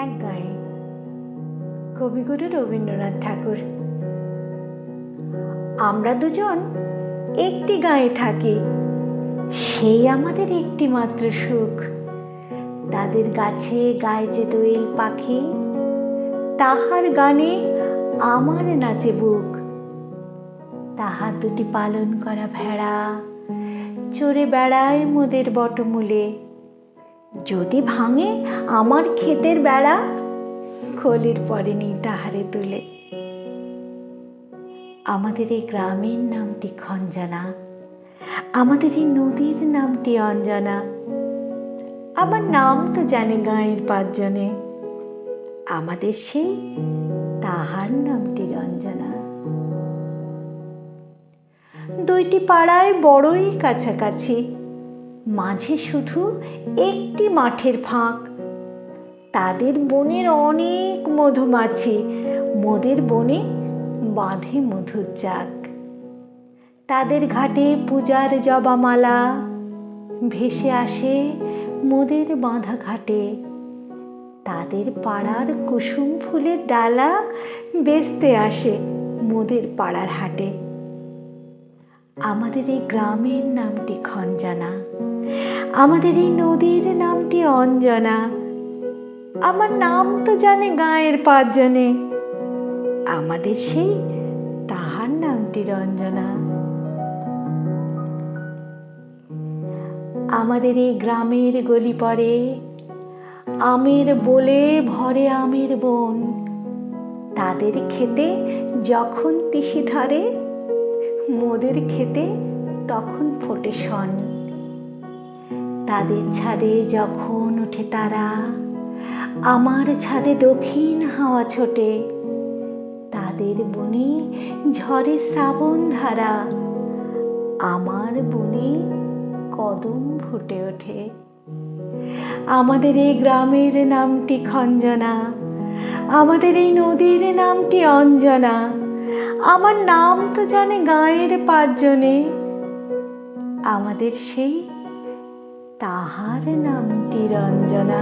এক গায়ে কবিগুরু রবীন্দ্রনাথ ঠাকুর। আমরা দুজন একটি গায়ে থাকি, সেই আমাদের একটি মাত্র সুখ। তাদের গাছে গাইছে দোয়েল পাখি, তাহার গানে আমার নাচে বুক। তাহার দুটি পালন করা ভেড়া চড়ে বেড়ায় মোদের বটমূলে। যদি ভাঙে আমার ক্ষেতের বেড়া, খোলের পরে নি তাহারে তুলে। আমাদের এই গ্রামের নামটি খঞ্জনা, আমাদের এই নদীর নামটি অঞ্জনা। আমার নাম তো জানে গাঁয়ের পাঁচজনে, আমাদের সেই তাহার নামটি রঞ্জনা। দুইটি পাড়ায় বড়ই কাছাকাছি, মাঝে শুধু একটি মাঠের ফাঁক। তাদের বনের অনেক মধুমাছি, মোদের বনে বাঁধে মধুর চাক। তাদের ঘাটে পূজার জবামালা ভেসে আসে মোদের বাঁধা ঘাটে। তাদের পাড়ার কুসুম ফুলের ডালা বেচতে আসে মোদের পাড়ার হাটে। আমাদের এই গ্রামের নামটি খঞ্জনা, আমাদের এই নদীর নামটি অঞ্জনা। আমার নাম তো জানে গাঁয়ের পাঁচজনে, আমাদের সেই তাহার নামটি রঞ্জনা। আমাদের এই গ্রামের গলি পরে আমের বোলে ভরে আমের বন। তাদের খেতে যখন তিসি ধরে, মোদের খেতে তখন ফোটে শন। তাদের ছাদে যখন ওঠে তারা, আমার ছাদে দক্ষিণ হাওয়া ছোটে। তাদের বনে ঝরে শ্রাবণ ধারা, আমার বনে কদম ফুটে ওঠে। আমাদের এই গ্রামের নামটি খঞ্জনা, আমাদের এই নদীর নামটি অঞ্জনা। আমার নাম তো জানে গাঁয়ের পাঁচজনে, আমাদের সেই তাহার নামটি রঞ্জনা।